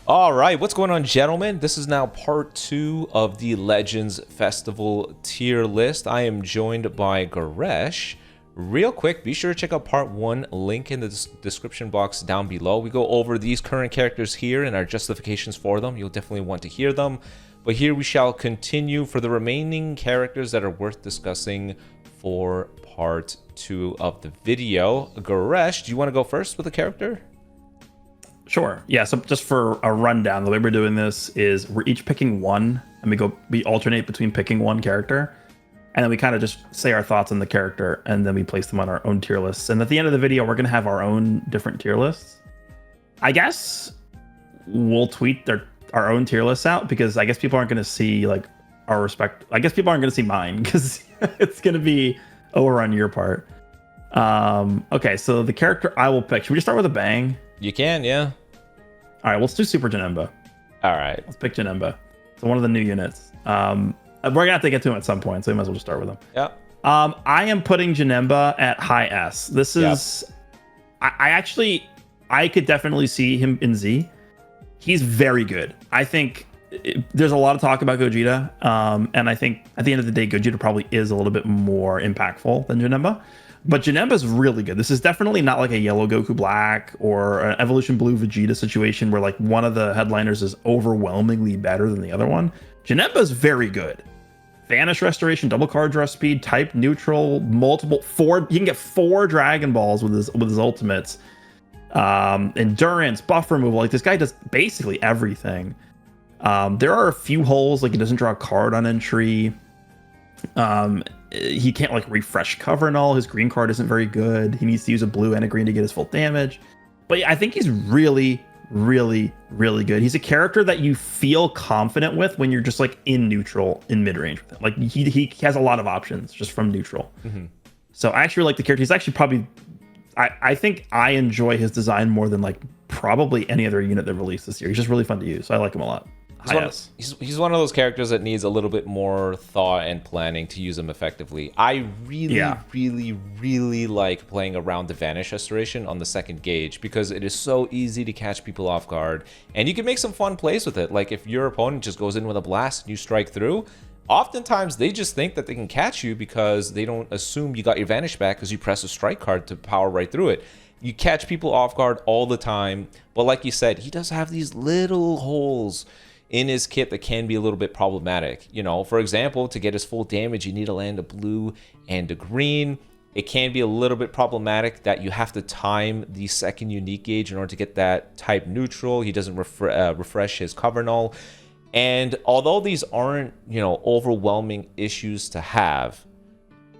All right, what's going on, gentlemen? This is now part 2 of the Legends Festival tier list. I am joined by GORESH. Real quick, be sure to check out part 1, link in the description box down below. We go over these current characters here and our justifications for them. You'll definitely want to hear them. But here we shall continue for the remaining characters that are worth discussing for part 2 of the video. GORESH, do you want to go first with a character? Sure. Yeah, so just for a rundown, the way we're doing this is we're each picking one, and we alternate between picking one character, and then we kind of just say our thoughts on the character, and then we place them on our own tier lists. And at the end of the video, we're going to have our own different tier lists. I guess we'll tweet our own tier lists out, because I guess people aren't going to see like our respect. I guess people aren't going to see mine, because it's going to be over on your part. Okay, so the character I will pick. Should we just start with a bang? You can, yeah. All right, let's do Super Janemba. All right. Let's pick Janemba. So one of the new units. We're gonna have to get to him at some point, so we might as well just start with him. Yeah. I am putting Janemba at high S. This is, I could definitely see him in Z. He's very good. I think there's a lot of talk about Gogeta, and I think at the end of the day, Gogeta probably is a little bit more impactful than Janemba. But Janemba is really good. This is definitely not like a yellow Goku Black or an Evolution Blue Vegeta situation where like one of the headliners is overwhelmingly better than the other one. Janemba is very good. Vanish Restoration, double card draw speed, type neutral, he can get 4 Dragon Balls with his ultimates. Endurance, buff removal. Like, this guy does basically everything. There are a few holes, like he doesn't draw a card on entry. He can't like refresh cover and all. His green card isn't very good. He needs to use a blue and a green to get his full damage. But yeah, I think he's really, really, really good. He's a character that you feel confident with when you're just like in neutral, in mid-range with him. Like he has a lot of options just from neutral. Mm-hmm. So I actually like the character. He's actually probably, I think I enjoy his design more than like probably any other unit that released this year. He's just really fun to use. So I like him a lot. He's one of those characters that needs a little bit more thought and planning to use him effectively. I really like playing around the Vanish Restoration on the second gauge, because it is so easy to catch people off guard, and you can make some fun plays with it. Like if your opponent just goes in with a blast and you strike through, oftentimes they just think that they can catch you because they don't assume you got your Vanish back because you press a strike card to power right through it. You catch people off guard all the time, but like you said, he does have these little holes in his kit that can be a little bit problematic. You know, for example, to get his full damage, you need to land a blue and a green. It can be a little bit problematic that you have to time the second unique gauge in order to get that type neutral. He doesn't refresh his cover null. And although these aren't, you know, overwhelming issues to have,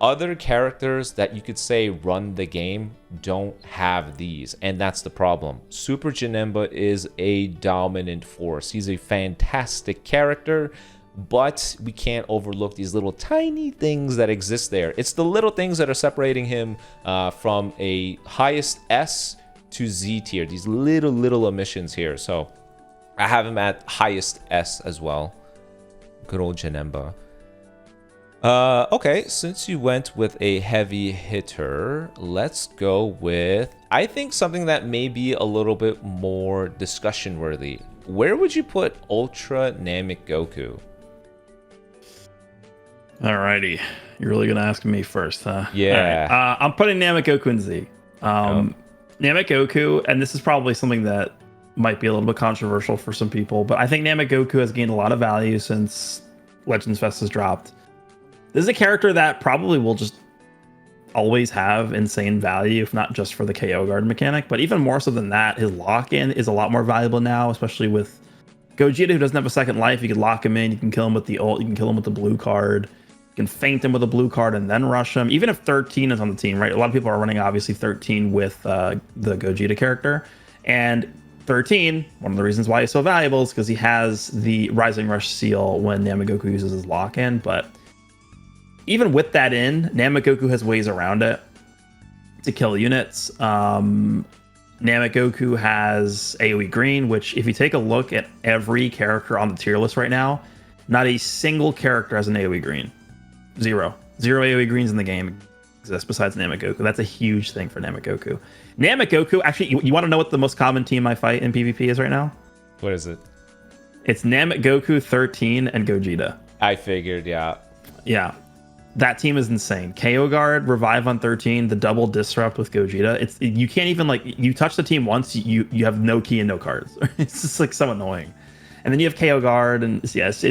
other characters that you could say run the game don't have these, and that's the problem. Super Janemba is a dominant force. He's a fantastic character, but we can't overlook these little tiny things that exist there. It's the little things that are separating him from a highest S to Z tier. These little omissions here. So I have him at highest S as well. Good old Janemba. Okay, since you went with a heavy hitter, let's go with, I think, something that may be a little bit more discussion worthy. Where would you put Ultra Namek Goku? Alrighty, you're really gonna ask me first, huh? Yeah. Right. I'm putting Namek Goku in Z. Namek Goku, and this is probably something that might be a little bit controversial for some people, but I think Namek Goku has gained a lot of value since Legends Fest has dropped. This is a character that probably will just always have insane value, if not just for the KO guard mechanic, but even more so than that, his lock-in is a lot more valuable now, especially with Gogeta, who doesn't have a second life. You can lock him in, you can kill him with the ult, you can kill him with the blue card, you can feint him with a blue card and then rush him, even if 13 is on the team, right? A lot of people are running, obviously, 13 with the Gogeta character, and 13, one of the reasons why he's so valuable is because he has the Rising Rush seal when Namek Goku uses his lock-in, but even with that in, Namek Goku has ways around it to kill units. Namek Goku has AoE green, which if you take a look at every character on the tier list right now, Not a single character has an AoE green. Zero AoE greens in the game exist besides Namek Goku. That's a huge thing for Namek Goku. Namek Goku, actually, you want to know what the most common team I fight in PvP is right now? What is it? It's Namek Goku, 13, and Gogeta. I figured, yeah. Yeah. That team is insane. KO Guard, Revive on 13, the double Disrupt with Gogeta. You can't even, like, you touch the team once, you have no key and no cards. It's just, like, so annoying. And then you have KO Guard, and yes,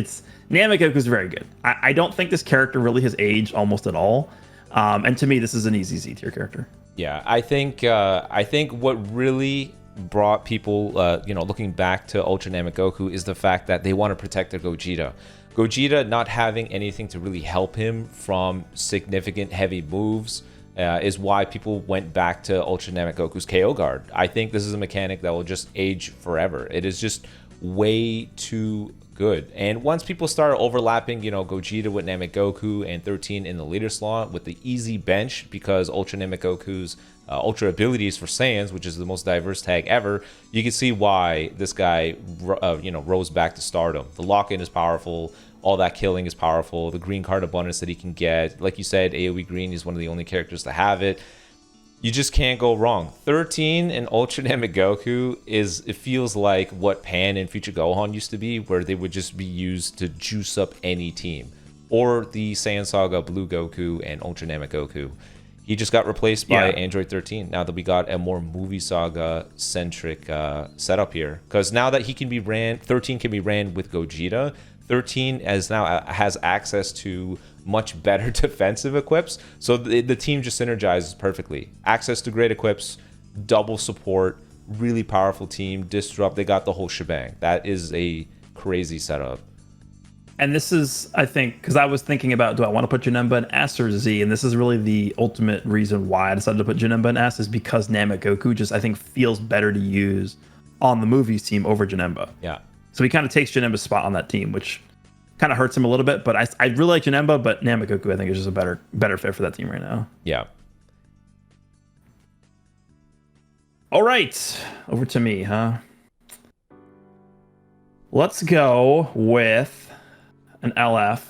Namek Goku is very good. I don't think this character really has aged almost at all. And to me, this is an easy Z tier character. Yeah, I think what really brought people, looking back to Ultra Namek Goku is the fact that they want to protect their Gogeta. Gogeta not having anything to really help him from significant heavy moves is why people went back to Ultra Namek Goku's KO Guard. I think this is a mechanic that will just age forever. It is just way too good. And once people start overlapping, Gogeta with Namek Goku and 13 in the leader slot with the easy bench, because Ultra Namek Goku's Ultra abilities for Saiyans, which is the most diverse tag ever, you can see why this guy, rose back to stardom. The lock-in is powerful. All that killing is powerful. The green card abundance that he can get, like you said, AoE green is one of the only characters to have it. You just can't go wrong. 13 and Ultra Namek Goku it feels like what Pan and Future Gohan used to be, where they would just be used to juice up any team. Or the Saiyan Saga Blue Goku and Ultra Namek Goku. He just got replaced by Android 13. Now that we got a more movie saga centric setup here, because now that 13 can be ran with Gogeta. 13 has access to much better defensive equips, so the team just synergizes perfectly. Access to great equips, double support, really powerful team, disrupt. They got the whole shebang. That is a crazy setup. And this is, I think, because I was thinking about, do I want to put Janemba in S or Z? And this is really the ultimate reason why I decided to put Janemba in S, is because Namek Goku just, I think, feels better to use on the movies team over Janemba. Yeah. So he kind of takes Janemba's spot on that team, which kind of hurts him a little bit. But I really like Janemba, but Namek Goku, I think, is just a better fit for that team right now. Yeah. All right. Over to me, huh? Let's go with an LF.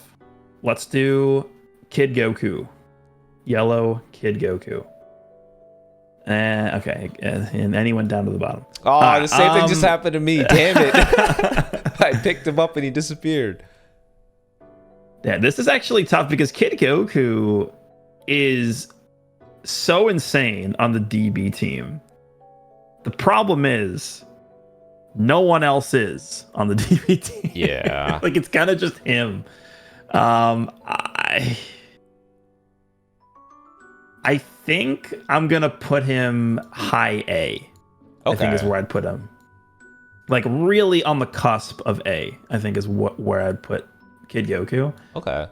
Let's do Kid Goku. Yellow Kid Goku. Okay, and anyone down to the bottom. Oh, the same thing just happened to me. Damn it. I picked him up and he disappeared. Yeah, this is actually tough because Kid Goku is so insane on the DB team. The problem is no one else is on the DB team. Yeah. Like, it's kind of just him. I think I'm gonna put him high A. Okay. I think is where I'd put him. Like, really on the cusp of A, I think is where I'd put Kid Goku. Okay.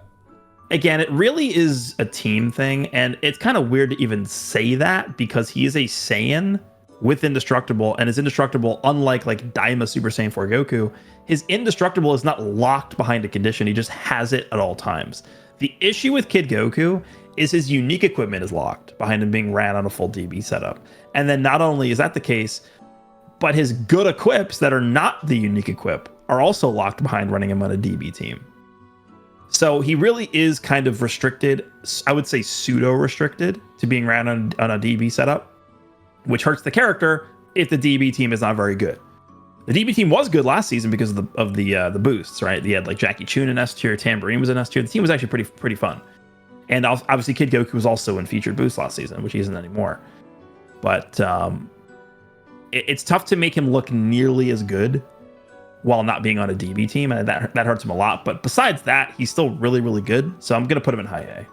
Again, it really is a team thing, and it's kind of weird to even say that because he is a Saiyan with Indestructible, and his Indestructible, unlike like Daima Super Saiyan 4 Goku, his Indestructible is not locked behind a condition. He just has it at all times. The issue with Kid Goku is his unique equipment is locked behind him being ran on a full DB setup. And then not only is that the case, but his good equips that are not the unique equip are also locked behind running him on a DB team. So he really is kind of restricted, I would say pseudo-restricted, to being ran on a DB setup, which hurts the character if the DB team is not very good. The DB team was good last season because of the boosts, right? He had like Jackie Chun in S tier, Tambourine was in S tier. The team was actually pretty fun. And obviously Kid Goku was also in featured boost last season, which he isn't anymore. But it's tough to make him look nearly as good while not being on a DB team, and that hurts him a lot. But besides that, he's still really, really good. So I'm going to put him in high A.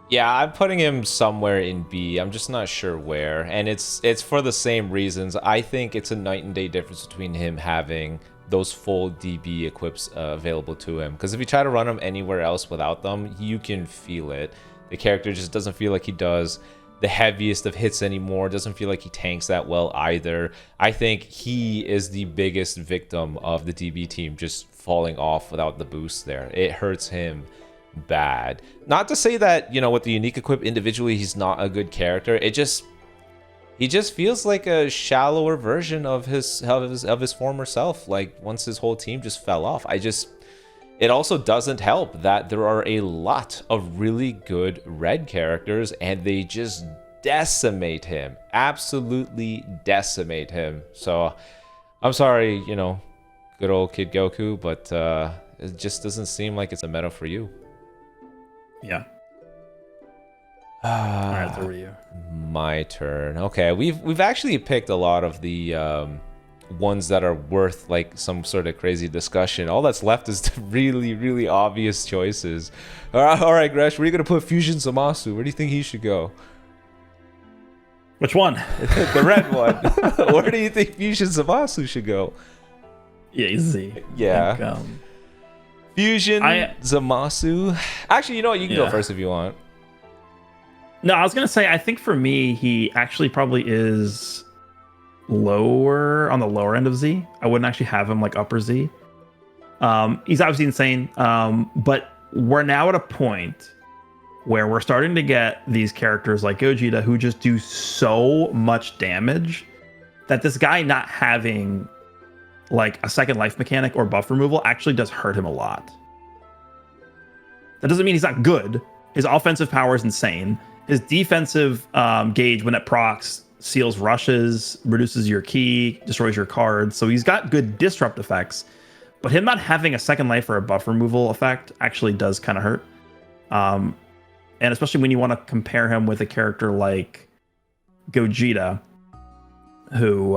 Yeah, I'm putting him somewhere in B. I'm just not sure where. And it's for the same reasons. I think it's a night and day difference between him having those full DB equips available to him. Because if you try to run him anywhere else without them, you can feel it. The character just doesn't feel like he does the heaviest of hits anymore. Doesn't feel like he tanks that well either. I think he is the biggest victim of the DB team just falling off without the boost there. It hurts him bad. Not to say that, with the unique equip individually, he's not a good character. He just feels like a shallower version of his former self. Like, once his whole team just fell off, it also doesn't help that there are a lot of really good red characters, and they just decimate him. Absolutely decimate him. So, I'm sorry, good old Kid Goku, but it just doesn't seem like it's a meta for you. Yeah. All right, so you. My turn. Okay, we've actually picked a lot of the ones that are worth like some sort of crazy discussion. All that's left is the really, really obvious choices. All right, Gresh, where are you gonna put Fusion Zamasu? Where do you think he should go? Which one? The red one. Where do you think Fusion Zamasu should go? Yeah, easy. Yeah. Think, Fusion Zamasu. Actually, you know what? You can go first if you want. No, I was going to say, I think for me, he actually probably is lower, on the lower end of Z. I wouldn't actually have him like upper Z. He's obviously insane, but we're now at a point where we're starting to get these characters like Gogeta who just do so much damage that this guy not having like a second life mechanic or buff removal actually does hurt him a lot. That doesn't mean he's not good. His offensive power is insane. His defensive gauge, when it procs, seals rushes, reduces your key, destroys your cards. So he's got good disrupt effects, but him not having a second life or a buff removal effect actually does kind of hurt. And especially when you want to compare him with a character like Gogeta, who,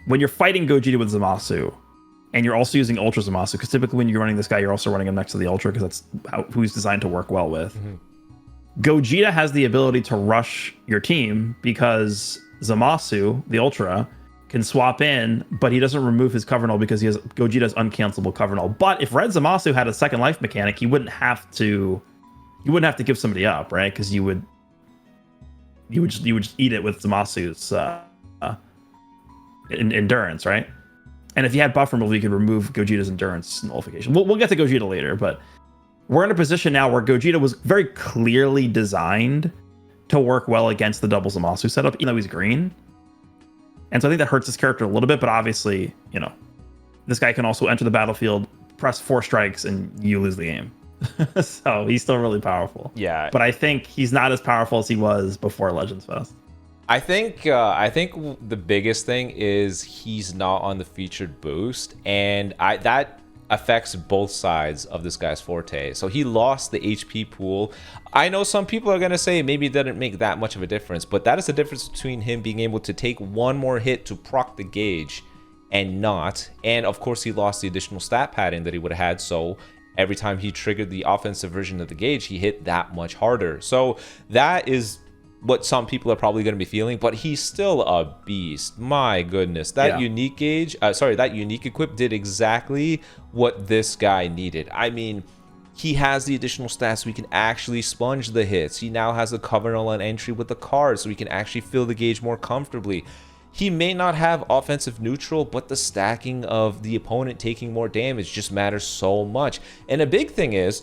when you're fighting Gogeta with Zamasu, and you're also using Ultra Zamasu, because typically when you're running this guy, you're also running him next to the Ultra, because that's who he's designed to work well with. Mm-hmm. Gogeta has the ability to rush your team because Zamasu, the Ultra, can swap in, but he doesn't remove his cover null because he has Gogeta's uncancelable cover null. But if Red Zamasu had a second life mechanic, he wouldn't have to give somebody up, right? Because you would just eat it with Zamasu's endurance, right? And if you had buff removal, you could remove Gogeta's endurance nullification. We'll get to Gogeta later, but we're in a position now where Gogeta was very clearly designed to work well against the double Zamasu setup, even though he's green. And so I think that hurts his character a little bit, but obviously, this guy can also enter the battlefield, press 4 strikes, and you lose the game. So he's still really powerful. Yeah. But I think he's not as powerful as he was before Legends Fest. I think the biggest thing is he's not on the featured boost, and that affects both sides of this guy's forte. So he lost the HP pool. I know some people are going to say maybe it didn't make that much of a difference, but that is the difference between him being able to take one more hit to proc the gauge and not. And of course, he lost the additional stat padding that he would have had. So every time he triggered the offensive version of the gauge, he hit that much harder. So that is what some people are probably going to be feeling, but he's still a beast. My goodness, that unique gauge, that unique equip did exactly what this guy needed. I mean, he has the additional stats so he can actually sponge the hits. He now has a cover null on entry with the card so he can actually fill the gauge more comfortably. He may not have offensive neutral, but the stacking of the opponent taking more damage just matters so much. And a big thing is,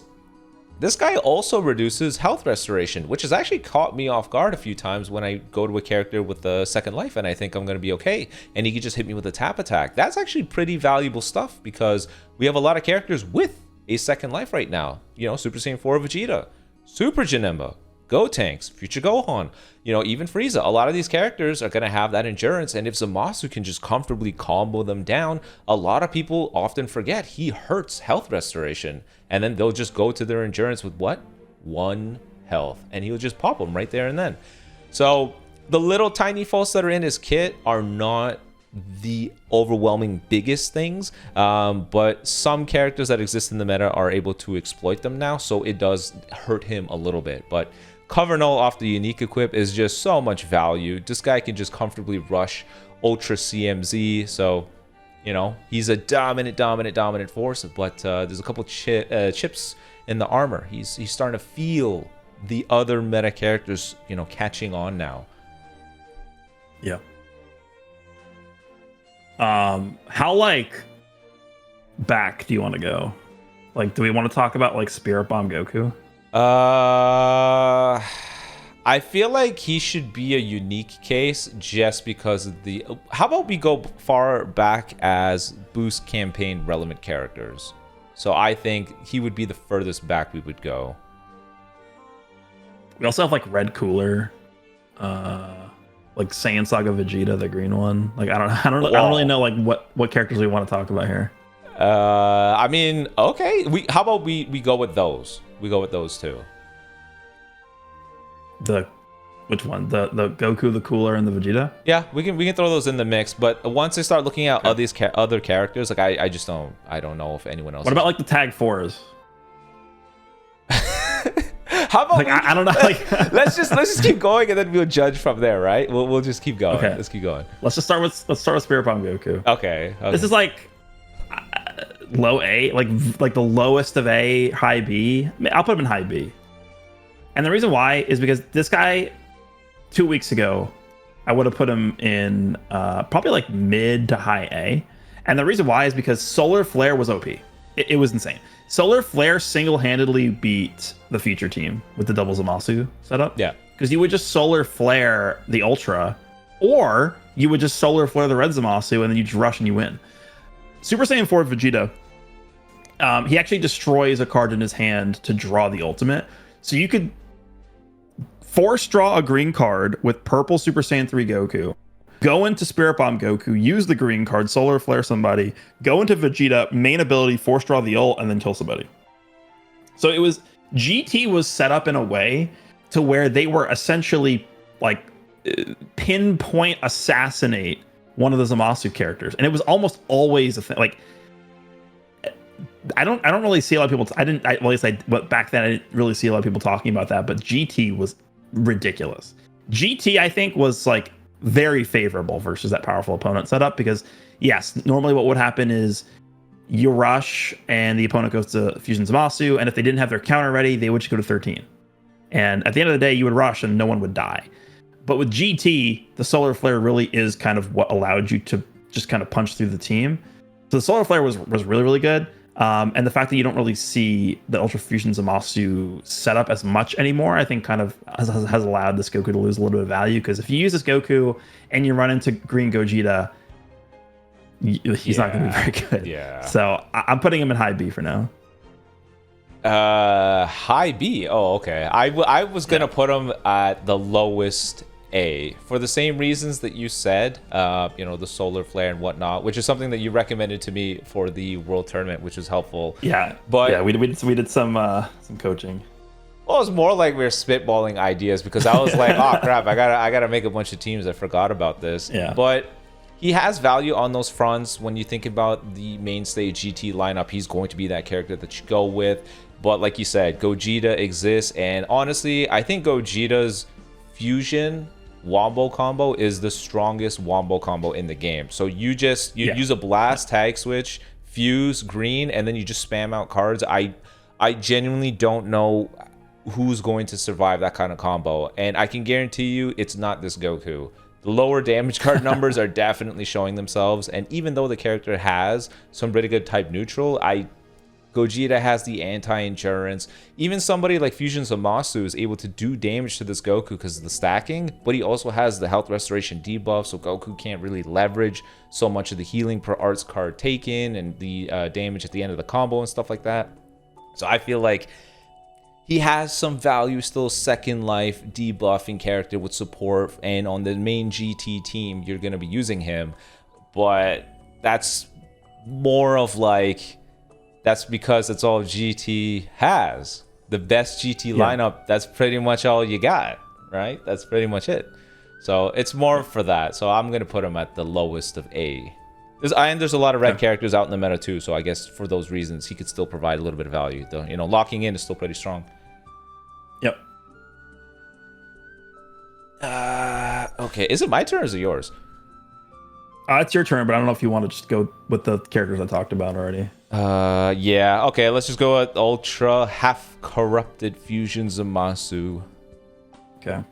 this guy also reduces health restoration, which has actually caught me off guard a few times when I go to a character with a second life and I think I'm going to be okay, and he can just hit me with a tap attack. That's actually pretty valuable stuff because we have a lot of characters with a second life right now. Super Saiyan 4 Vegeta, Super Janemba, Gotenks, Future Gohan, even Frieza. A lot of these characters are going to have that endurance, and if Zamasu can just comfortably combo them down, a lot of people often forget he hurts health restoration, and then they'll just go to their endurance with what? 1 health, and he'll just pop them right there and then. So the little tiny faults that are in his kit are not the overwhelming biggest things, but some characters that exist in the meta are able to exploit them now, so it does hurt him a little bit. But cover null off the unique equip is just so much value. This guy can just comfortably rush Ultra CMZ, so he's a dominant force, but there's a couple chips in the armor. He's starting to feel the other meta characters catching on now. Yeah. How back do you want to go? Do we want to talk about Spirit Bomb Goku? I feel like he should be a unique case just because of the... How about we go far back as boost campaign relevant characters? So I think he would be the furthest back we would go. We also have like Red Cooler, like Saiyan Saga Vegeta, the green one. Like I don't really know like what characters we want to talk about here. I mean, okay. How about we go with those? We go with those two. Which one? The Goku, the Cooler, and the Vegeta? Yeah, we can throw those in the mix. But once I start looking at other characters, like I just don't know if anyone else. What about like the Tag 4s? How about like I don't know. Like let's just keep going and then we'll judge from there, right? We'll just keep going. Okay. Let's keep going. Let's start with Spirit Bomb Goku. Okay. This is like low A, like the lowest of A, high B. I'll put him in high B. And the reason why is because this guy 2 weeks ago, I would have put him in probably like mid to high A. And the reason why is because Solar Flare was OP. It was insane. Solar Flare single-handedly beat the feature team with the double Zamasu setup. Yeah. Because you would just Solar Flare the Ultra, or you would just Solar Flare the Red Zamasu, and then you just rush and you win. Super Saiyan 4 Vegeta, he actually destroys a card in his hand to draw the ultimate. So you could force draw a green card with purple Super Saiyan 3 Goku, go into Spirit Bomb Goku, use the green card, Solar Flare somebody, go into Vegeta, main ability, force draw the ult, and then kill somebody. So it was, GT was set up in a way to where they were essentially like pinpoint assassinate one of the Zamasu characters. And it was almost always a thing. Like, I don't really see a lot of people, but back then I didn't really see a lot of people talking about that, but GT was ridiculous. GT, I think, was like very favorable versus that powerful opponent setup because, yes, normally what would happen is you rush and the opponent goes to Fusion Zamasu, and if they didn't have their counter ready, they would just go to 13. And at the end of the day, you would rush and no one would die. But with GT, the Solar Flare really is kind of what allowed you to just kind of punch through the team. So the Solar Flare was really, really good. And the fact that you don't really see the Ultra Fusion Zamasu setup as much anymore, I think kind of has allowed this Goku to lose a little bit of value. Because if you use this Goku and you run into Green Gogeta, he's not going to be very good. Yeah. So I'm putting him in high B for now. High B. Oh, okay. I was gonna put him at the lowest A for the same reasons that you said. The Solar Flare and whatnot, which is something that you recommended to me for the World Tournament, which was helpful. Yeah, but yeah, we did some coaching. Well, it was more like we were spitballing ideas because I was like, oh crap, I gotta make a bunch of teams. I forgot about this. Yeah, but he has value on those fronts. When you think about the mainstay GT lineup, he's going to be that character that you go with. But like you said, Gogeta exists, and honestly, I think Gogeta's Fusion Wombo combo is the strongest Wombo combo in the game. So you use a blast tag switch, fuse green, and then you just spam out cards. I genuinely don't know who's going to survive that kind of combo, and I can guarantee you it's not this Goku. The lower damage card numbers are definitely showing themselves, and even though the character has some pretty good type neutral, Gogeta has the anti-endurance. Even somebody like Fusion Zamasu is able to do damage to this Goku because of the stacking, but he also has the health restoration debuff, so Goku can't really leverage so much of the healing per arts card taken and the damage at the end of the combo and stuff like that. So I feel like he has some value, still second life debuffing character with support, and on the main GT team, you're going to be using him, but that's more of like... That's because it's all GT has. The best GT lineup, that's pretty much all you got, right? That's pretty much it. So it's more for that. So I'm going to put him at the lowest of A. There's a lot of red characters out in the meta too, so I guess for those reasons, he could still provide a little bit of value. Though, locking in is still pretty strong. Yep. Okay, is it my turn or is it yours? It's your turn, but I don't know if you want to just go with the characters I talked about already. Yeah. Okay, let's just go with Ultra Half-Corrupted Fusion Zamasu. Okay.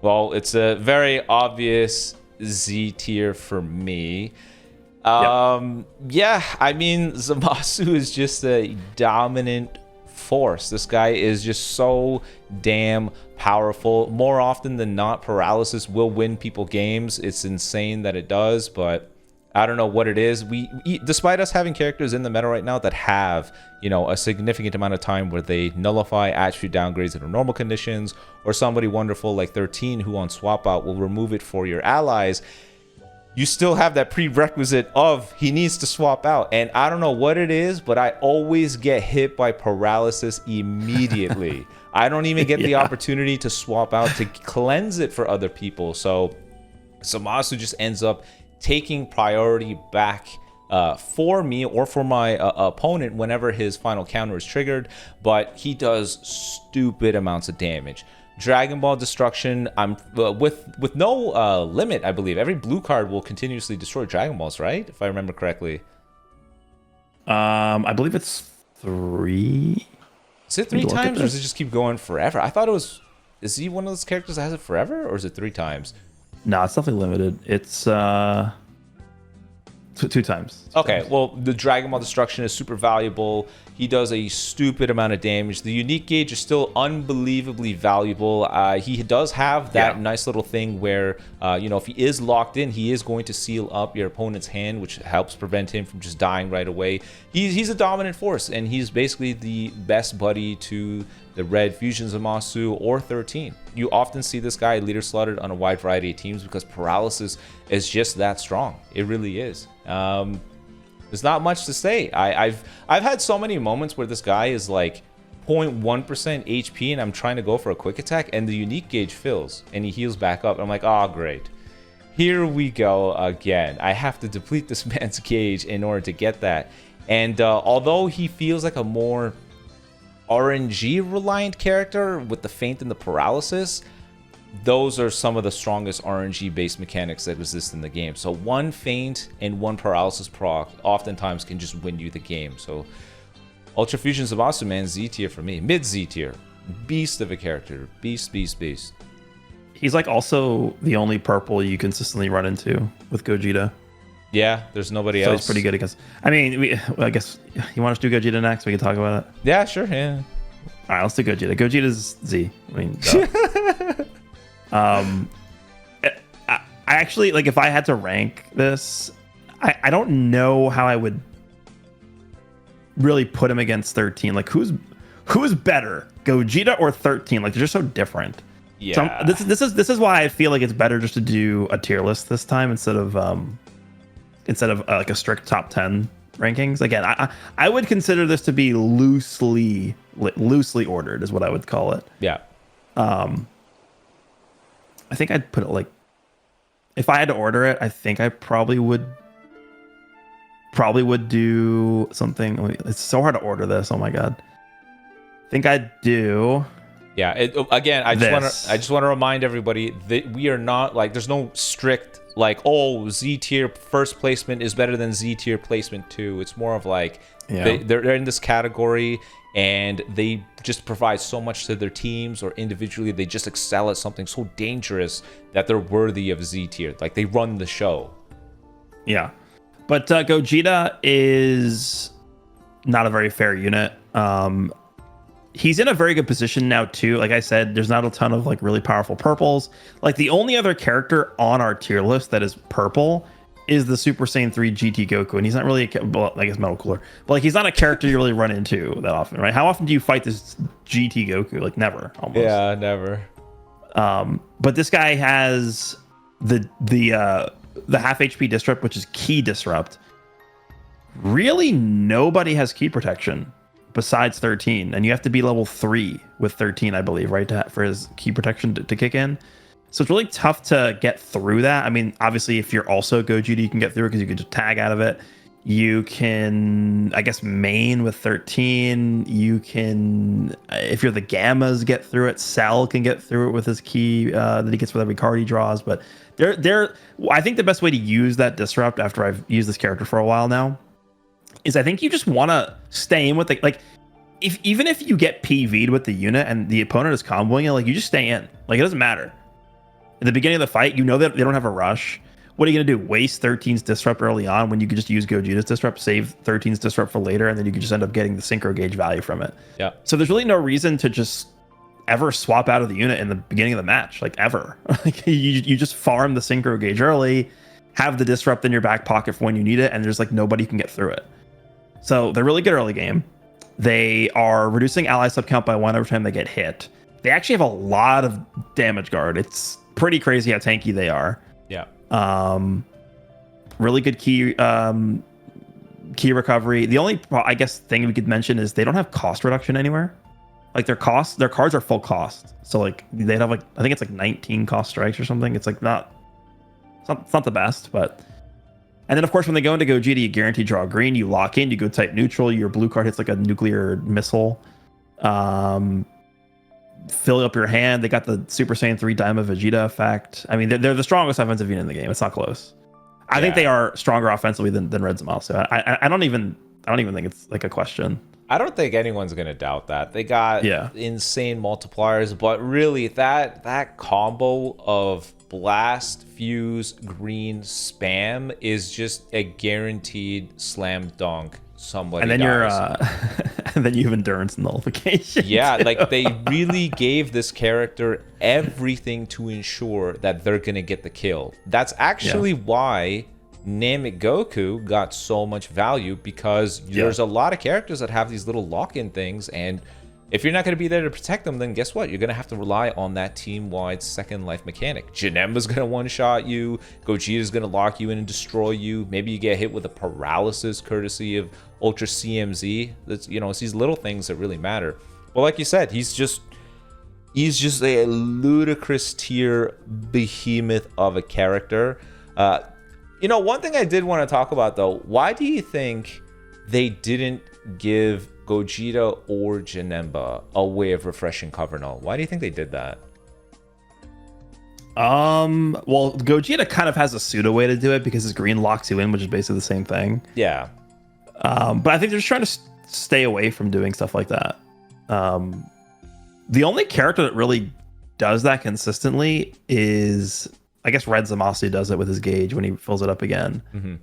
Well, it's a very obvious Z tier for me. Yeah, I mean, Zamasu is just a dominant force. This guy is just so damn powerful. More often than not, paralysis will win people games. It's insane that it does, but I don't know what it is. Despite us having characters in the meta right now that have, a significant amount of time where they nullify attribute downgrades under normal conditions, or somebody wonderful like 13 who on swap out will remove it for your allies, you still have that prerequisite of he needs to swap out. And I don't know what it is, but I always get hit by paralysis immediately. I don't even get the opportunity to swap out to cleanse it for other people. So Zamasu just ends up taking priority back for me or for my opponent whenever his final counter is triggered, but he does stupid amounts of damage. Dragon Ball destruction, I'm with no limit, I believe. Every blue card will continuously destroy Dragon Balls, right? If I remember correctly. I believe it's 3. Is it 3 times, or does it just keep going forever? I thought it was... Is he one of those characters that has it forever, or is it 3 times? No, it's definitely limited. It's 2 times. Okay, well, the Dragon Ball destruction is super valuable. He does a stupid amount of damage. The unique gauge is still unbelievably valuable. He does have that nice little thing where, if he is locked in, he is going to seal up your opponent's hand, which helps prevent him from just dying right away. He's a dominant force, and he's basically the best buddy to the red Fusion Zamasu or 13. You often see this guy leader slotted on a wide variety of teams because paralysis is just that strong. It really is. There's not much to say. I've had so many moments where this guy is like 0.1% HP and I'm trying to go for a quick attack and the unique gauge fills and he heals back up. I'm like, oh, great. Here we go again. I have to deplete this man's gauge in order to get that. And although he feels like a more RNG reliant character with the feint and the paralysis, those are some of the strongest RNG based mechanics that exist in the game. So one feint and one paralysis proc oftentimes can just win you the game. So Ultra Fusion Zamasu, man, Z tier for me. Mid Z tier. Beast of a character. Beast. He's like also the only purple you consistently run into with Gogeta. Yeah, there's nobody else. So he's pretty good against. I mean, I guess you want us to do Gogeta next? We can talk about it. Yeah, sure. Yeah. All right, let's do Gogeta. Gogeta's Z. I mean, I actually, like, if I had to rank this, I don't know how I would really put him against 13. Like, who's better, Gogeta or 13? Like, they're just so different. Yeah. So this is why I feel like it's better just to do a tier list this time instead of like a strict top 10 rankings. Again, I would consider this to be loosely ordered, is what I would call it. Yeah. I think I'd put it like, if I had to order it, I think I probably would do something. It's so hard to order this. Oh my god. I think I'd do. Yeah. I just want to remind everybody that we are not like, there's no strict like, oh, Z tier first placement is better than Z tier placement 2. It's more of like they're in this category and they just provide so much to their teams, or individually they just excel at something so dangerous that they're worthy of Z tier. Like, they run the show. Yeah. But Gogeta is not a very fair unit. He's in a very good position now too. Like I said, there's not a ton of like really powerful purples. Like, the only other character on our tier list that is purple is the Super Saiyan 3 GT Goku, and he's not really well, I guess Metal Cooler, but like, he's not a character you really run into that often, right? How often do you fight this GT Goku? Like, never, almost. Yeah, never. But this guy has the half HP disrupt, which is key disrupt. Really, nobody has key protection besides 13, and you have to be level 3 with 13, I believe, right, for his key protection to kick in. So it's really tough to get through that. I mean, obviously, if you're also Gogeta, you can get through it because you can just tag out of it. You can, I guess, main with 13. You can, if you're the Gammas, get through it. Cell can get through it with his key that he gets with every card he draws. But I think the best way to use that disrupt, after I've used this character for a while now, is I think you just want to stay in with the, like, even if you get PV'd with the unit and the opponent is comboing it, like, you just stay in. Like, it doesn't matter. At the beginning of the fight, you know that they don't have a rush. what are you going to do? Waste 13's disrupt early on when you could just use Gogeta's disrupt, save 13's disrupt for later, and then you could just end up getting the synchro gauge value from it. Yeah. So there's really no reason to just ever swap out of the unit in the beginning of the match, like ever. Like you just farm the synchro gauge early, have the disrupt in your back pocket for when you need it, and there's like nobody can get through it. So they're really good early game. They are reducing ally sub count by 1 every time they get hit. They actually have a lot of damage guard. It's pretty crazy how tanky they are. Yeah. Really good key recovery. The only, I guess, thing we could mention is they don't have cost reduction anywhere. Like their cards are full cost. So like they'd have like, I think it's like 19 cost strikes or something. It's like it's not the best, but. And then of course when they go into Gogeta, you guarantee draw green. You lock in. You go type neutral. Your blue card hits like a nuclear missile. Fill up your hand. They got the Super Saiyan 3 Daima Vegeta effect. I mean, they're the strongest offensive unit in the game. It's not close. I think they are stronger offensively than Red Zamasu. I don't even think it's like a question. I don't think anyone's gonna doubt that. They got insane multipliers, but really that combo of blast, fuse, green, spam is just a guaranteed slam dunk. Somebody and then dies. And then you have endurance nullification. Yeah, like they really gave this character everything to ensure that they're gonna get the kill. That's actually why Namek Goku got so much value, because there's a lot of characters that have these little lock-in things, and if you're not going to be there to protect them, then guess what? You're going to have to rely on that team-wide second life mechanic. Janemba's going to one-shot you. Gogeta's going to lock you in and destroy you. Maybe you get hit with a paralysis courtesy of Ultra CMZ. That's, it's these little things that really matter. But like you said, he's just a ludicrous tier behemoth of a character. One thing I did want to talk about, though, why do you think they didn't give Gogeta or Janemba a way of refreshing cover null? Why do you think they did that? Well, Gogeta kind of has a pseudo way to do it because his green locks you in, which is basically the same thing. Yeah. But I think they're just trying to stay away from doing stuff like that. The only character that really does that consistently is, I guess, Red Zamasu does it with his gauge when he fills it up again. Mm-hmm.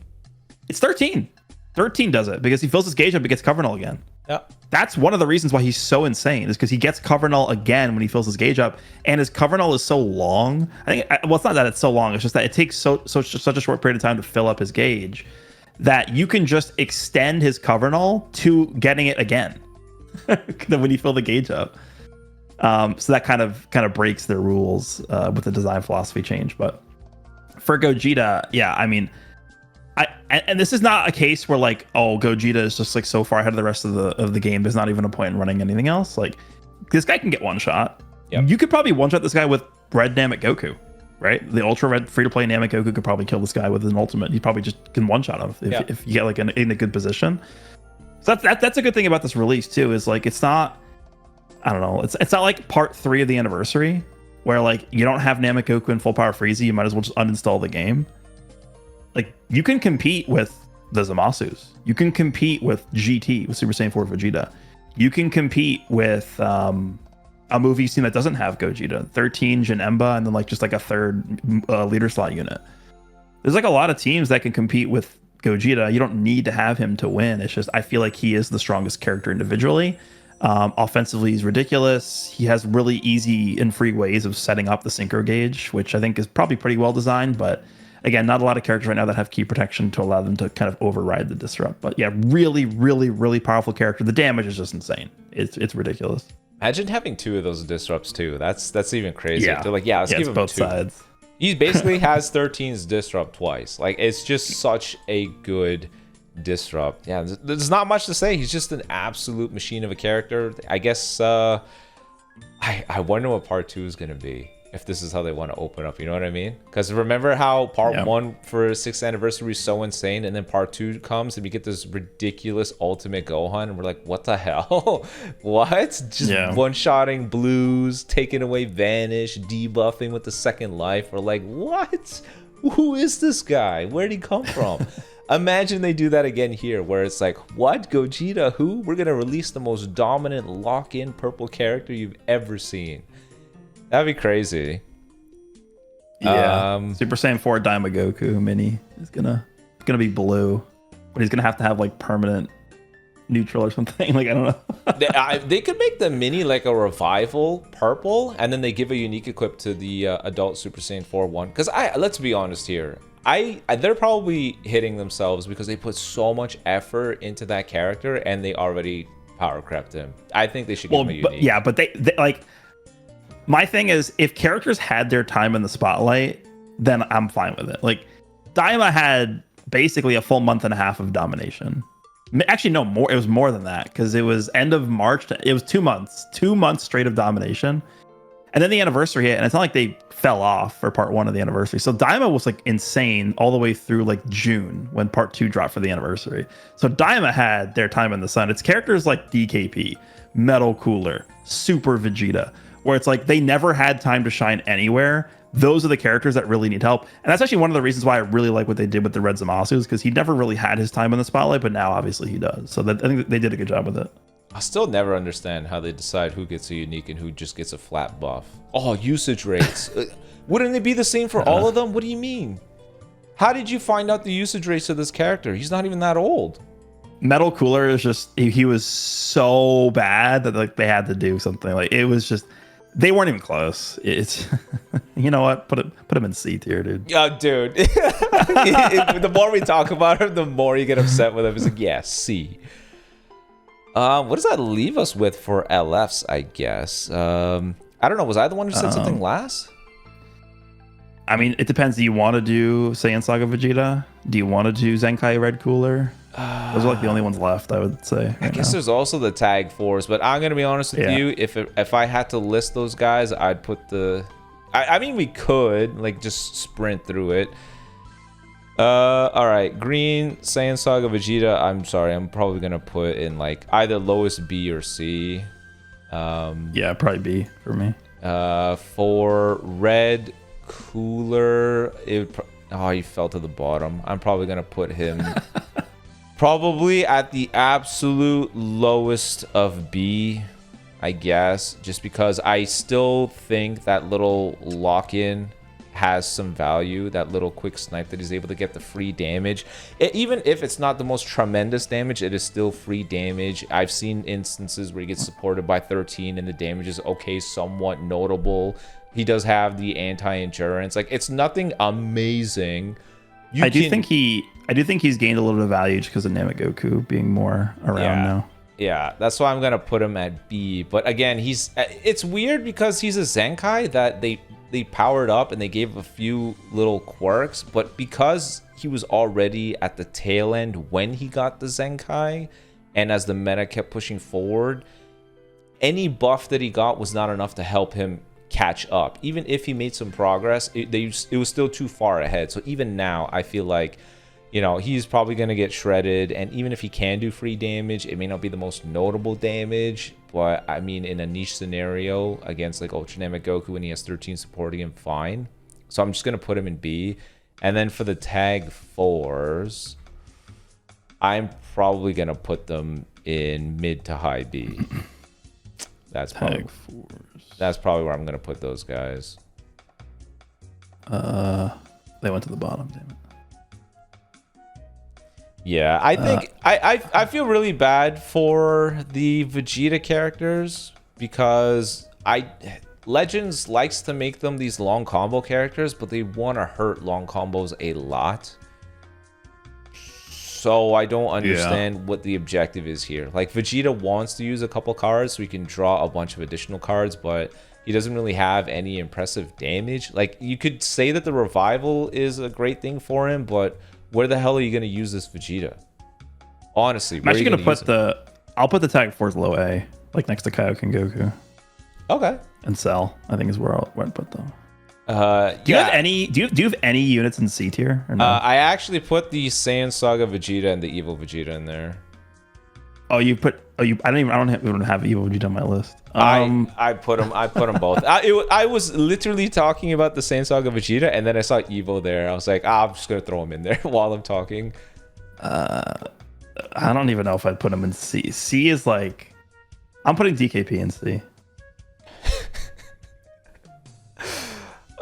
It's 13. 13 does it because he fills his gauge up and gets cover null again. Yeah. That's one of the reasons why he's so insane, is because he gets cover null again when he fills his gauge up, and his cover null is so long. I think, well, it's not that it's so long, it's just that it takes such a short period of time to fill up his gauge that you can just extend his cover null to getting it again when you fill the gauge up. So that kind of breaks their rules with the design philosophy change. But for Gogeta, yeah, I mean, and this is not a case where like, oh, Gogeta is just like so far ahead of the rest of the game, there's not even a point in running anything else. Like, this guy can get one shot. Yep. You could probably one shot this guy with red Namek Goku, right? The ultra red free to play Namek Goku could probably kill this guy with an ultimate. You probably just can one shot him if you get like in a good position. So that's a good thing about this release too, is like, it's not, I don't know, it's not like part 3 of the anniversary where like you don't have Namek Goku in full power Frieza, you might as well just uninstall the game. Like, you can compete with the Zamasus. You can compete with GT, with Super Saiyan 4 Vegeta. You can compete with a movie scene that doesn't have Gogeta, 13 Janemba, and then like just like a third leader slot unit. There's like a lot of teams that can compete with Gogeta. You don't need to have him to win. It's just, I feel like he is the strongest character individually. Offensively, he's ridiculous. He has really easy and free ways of setting up the synchro gauge, which I think is probably pretty well designed, but again, not a lot of characters right now that have key protection to allow them to kind of override the disrupt. But yeah, really, really, really powerful character. The damage is just insane. It's ridiculous. Imagine having 2 of those disrupts too. That's even crazier. Yeah. They're like, let's give him both 2. sides. He basically has 13's disrupt twice. Like, it's just such a good disrupt. Yeah, there's not much to say. He's just an absolute machine of a character. I guess I wonder what part 2 is going to be, if this is how they want to open up, you know what I mean? Because remember how part 1 for 6th anniversary is so insane, and then part 2 comes and we get this ridiculous ultimate Gohan, and we're like, what the hell? What? Just one-shotting blues, taking away Vanish, debuffing with the second life. We're like, what? Who is this guy? Where'd he come from? Imagine they do that again here, where it's like, what? Gogeta? Who? We're going to release the most dominant lock-in purple character you've ever seen. That'd be crazy. Yeah. Super Saiyan 4 Daima Goku mini is gonna be blue, but he's gonna have to have like permanent neutral or something. Like I don't know. They could make the mini like a revival purple, and then they give a unique equip to the adult Super Saiyan 4 one. Because let's be honest here, they're probably hitting themselves because they put so much effort into that character and they already power crept him. I think they should give him a unique. But they like. My thing is, if characters had their time in the spotlight, then I'm fine with it. Like Daima had basically a full month and a half of domination. Actually, no more. It was more than that because it was end of March. It was 2 months, 2 months straight of domination. And then the anniversary hit, and it's not like they fell off for part 1 of the anniversary. So Daima was like insane all the way through like June when part 2 dropped for the anniversary. So Daima had their time in the sun. It's characters like DKP, Metal Cooler, Super Vegeta, where it's like they never had time to shine anywhere. Those are the characters that really need help. And that's actually one of the reasons why I really like what they did with the Red Zamasu, because he never really had his time in the spotlight, but now obviously he does. So I think they did a good job with it. I still never understand how they decide who gets a unique and who just gets a flat buff. Oh, usage rates. Wouldn't it be the same for all of them? What do you mean? How did you find out the usage rates of this character? He's not even that old. Metal Cooler is just, he was so bad that like they had to do something. Like it was just, they weren't even close. It's, you know what? Put him in C tier, dude. Yeah, dude. The more we talk about him, the more you get upset with him. It's like, yeah, C. What does that leave us with for LFs, I guess? I don't know. Was I the one who said something last? I mean, it depends. Do you want to do Saiyan Saga Vegeta? Do you want to do Zenkai Red Cooler? Those are like the only ones left, I would say. I guess there's also the Tag Force, but I'm gonna be honest with you. If I had to list those guys, I'd put the. I mean, we could like just sprint through it. All right, Green Saiyan Saga Vegeta. I'm sorry, I'm probably gonna put in like either lowest B or C. Yeah, probably B for me. For Red Cooler, he fell to the bottom. I'm probably gonna put him. Probably at the absolute lowest of B, I guess, just because I still think that little lock-in has some value, that little quick snipe that he's able to get the free damage. Even if it's not the most tremendous damage, it is still free damage. I've seen instances where he gets supported by 13 and the damage is okay, somewhat notable. He does have the anti-endurance. Like, it's nothing amazing. I do think he's gained a little bit of value just because of Namek Goku being more around now. Yeah, that's why I'm gonna put him at B. But again, it's weird because he's a Zenkai that they powered up and they gave a few little quirks, but because he was already at the tail end when he got the Zenkai, and as the meta kept pushing forward, any buff that he got was not enough to help him catch up. Even if he made some progress, it was still too far ahead. So even now, I feel like, you know, he's probably going to get shredded. And even if he can do free damage, it may not be the most notable damage. But I mean, in a niche scenario against like Ultra Namek Goku when he has 13 supporting him, fine. So I'm just going to put him in B. And then for the Tag 4s, I'm probably going to put them in mid to high B. That's probably where I'm going to put those guys. They went to the bottom, damn it. Yeah, I think I feel really bad for the Vegeta characters because Legends likes to make them these long combo characters, but they want to hurt long combos a lot. So I don't understand what the objective is here. Like, Vegeta wants to use a couple cards so he can draw a bunch of additional cards, but he doesn't really have any impressive damage. Like, you could say that the revival is a great thing for him, but where the hell are you going to use this Vegeta? Honestly, I'm actually going to put I'll put the Tag Force low A, like next to Kaioken Goku. Okay. And Cell, I think is where I'd put them. Do you have any units in C tier or no? I actually put the Saiyan Saga Vegeta and the Evil Vegeta in there. I don't have Evil Vegeta on my list. I put them both. I was literally talking about the Saiyan Saga Vegeta, and then I saw Evo there. I was like, I'm just gonna throw him in there while I'm talking. I don't even know if I'd put him in C. C is like, I'm putting DKP in C.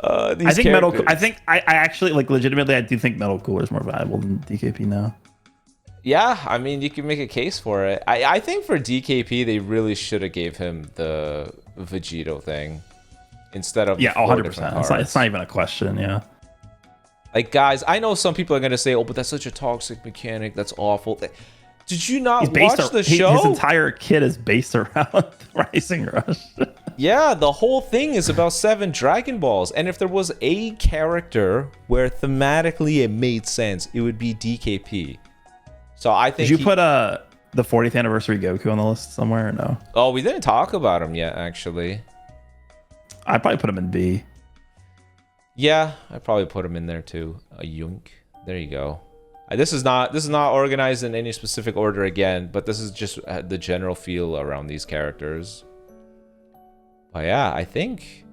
I think I actually like legitimately. I do think Metal Cooler is more valuable than DKP now. Yeah, I mean, you can make a case for it. I think for DKP, they really should have gave him the Vegito thing instead of 100%. It's not even a question. Yeah. Like, guys, I know some people are gonna say, "Oh, but that's such a toxic mechanic. That's awful." Did you not watch the show? His entire kit is based around Rising Rush. Yeah, the whole thing is about 7 Dragon Balls. And if there was a character where thematically it made sense, it would be DKP. So I think. Did you put the 40th anniversary Goku on the list somewhere or no? Oh, we didn't talk about him yet, actually. I'd probably put him in B. Yeah, I'd probably put him in there too. A Yunk. There you go. This is not organized in any specific order again, but this is just the general feel around these characters. But yeah, I think,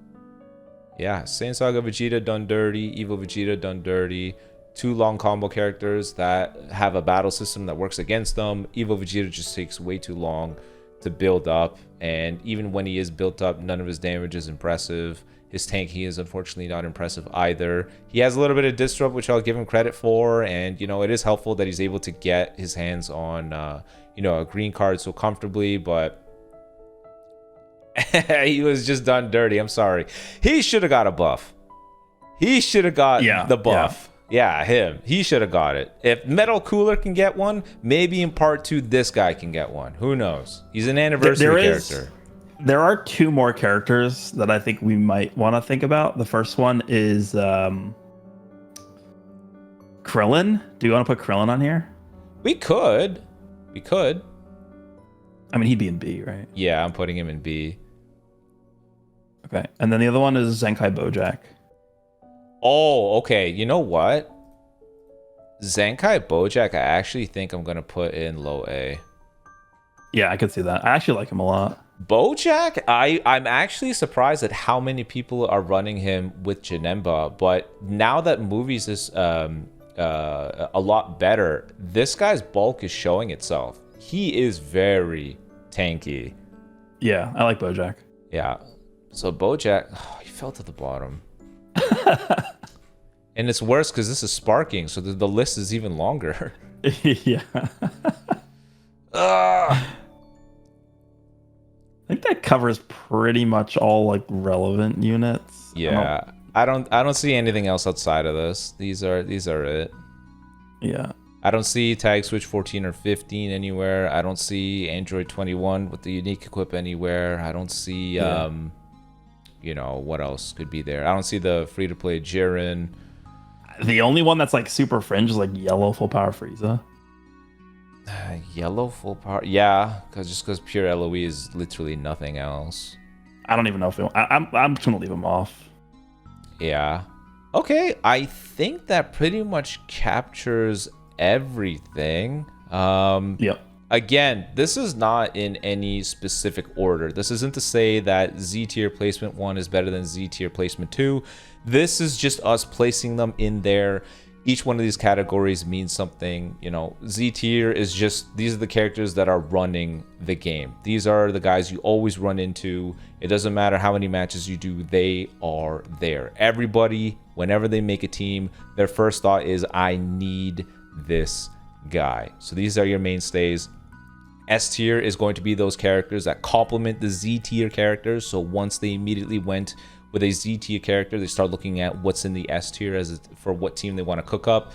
yeah, Saiyan Saga Vegeta done dirty, Evil Vegeta done dirty. 2 long combo characters that have a battle system that works against them. Evil Vegeta just takes way too long to build up, and even when he is built up, none of his damage is impressive. His tanking is unfortunately not impressive either. He has a little bit of disrupt, which I'll give him credit for, and you know, it is helpful that he's able to get his hands on you know, a green card so comfortably, but he was just done dirty. I'm sorry. He should have got a buff. He should have got the buff. Yeah, him. He should have got it. If Metal Cooler can get one, maybe in part 2 this guy can get one. Who knows? He's an anniversary character. There are 2 more characters that I think we might want to think about. The first one is Krillin. Do you want to put Krillin on here? We could. I mean, he'd be in B, right? Yeah, I'm putting him in B. Okay. And then the other one is Zenkai Bojack. Oh, okay. You know what? Zenkai Bojack, I actually think I'm going to put in low A. Yeah, I could see that. I actually like him a lot. Bojack, I'm actually surprised at how many people are running him with Janemba, but now that movies is a lot better, this guy's bulk is showing itself. He is very tanky. Yeah, I like Bojack. Yeah. So Bojack, he fell to the bottom. And it's worse because this is sparking, so the list is even longer. Yeah. I think that covers pretty much all like relevant units. Yeah. I don't see anything else outside of this. These are it. Yeah. I don't see Tag Switch 14 or 15 anywhere. I don't see Android 21 with the unique equip anywhere. I don't see you know, what else could be there? I don't see the free-to-play Jiren. The only one that's like super fringe is like yellow full power Frieza. Yellow full power, yeah, because pure LOE is literally nothing else. I don't even know if I'm just gonna leave him off. Yeah. Okay, I think that pretty much captures everything. Yep. Again, this is not in any specific order. This isn't to say that Z tier placement 1 is better than Z tier placement 2. This is just us placing them in there. Each one of these categories means something. You know, Z tier is just, these are the characters that are running the game. These are the guys you always run into. It doesn't matter how many matches you do, they are there. Everybody, whenever they make a team, their first thought is, I need this guy. So these are your mainstays. S tier is going to be those characters that complement the Z tier characters. So once they immediately went with a Z tier character, they start looking at what's in the S tier for what team they want to cook up.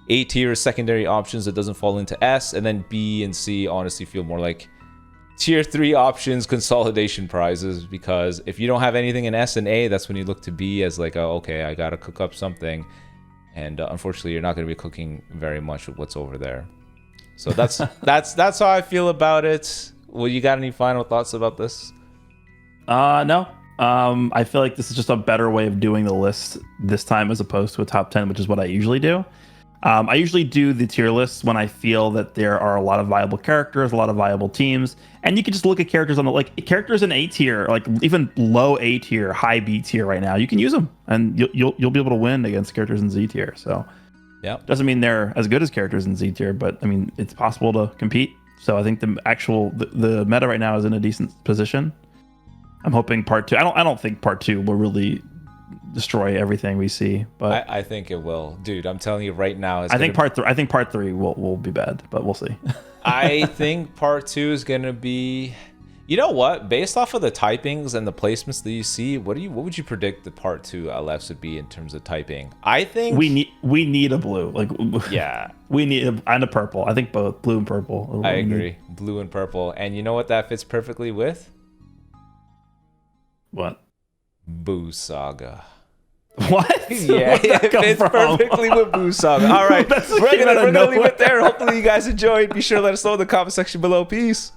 A tier is secondary options that doesn't fall into S, and then B and C honestly feel more like tier 3 options, consolidation prizes, because if you don't have anything in S and A, that's when you look to B as like, oh, okay, I gotta cook up something. And unfortunately, you're not going to be cooking very much with what's over there. So that's how I feel about it. Well, you got any final thoughts about this? No. I feel like this is just a better way of doing the list this time as opposed to a top 10, which is what I usually do. I usually do the tier lists when I feel that there are a lot of viable characters, a lot of viable teams, and you can just look at characters on the characters in A tier, like even low A tier, high B tier right now. You can use them, and you'll be able to win against characters in Z tier. So, yeah, doesn't mean they're as good as characters in Z tier, but I mean it's possible to compete. So I think the meta right now is in a decent position. I'm hoping part 2. I don't think part 2 will really destroy everything we see. But I think it will, dude. I'm telling you right now. I think part three will be bad, but we'll see. I think part 2 is gonna be. You know what? Based off of the typings and the placements that you see, what would you predict the part 2 LFs would be in terms of typing? I think we need a blue. Like yeah, we need and a purple. I think both blue and purple. I agree. Blue and purple. And you know what that fits perfectly with? What? Boo Saga. What? Yeah, it fits perfectly with Boo Saga. All right, we're gonna leave it there. Hopefully you guys enjoyed. Be sure to let us know in the comment section below. Peace.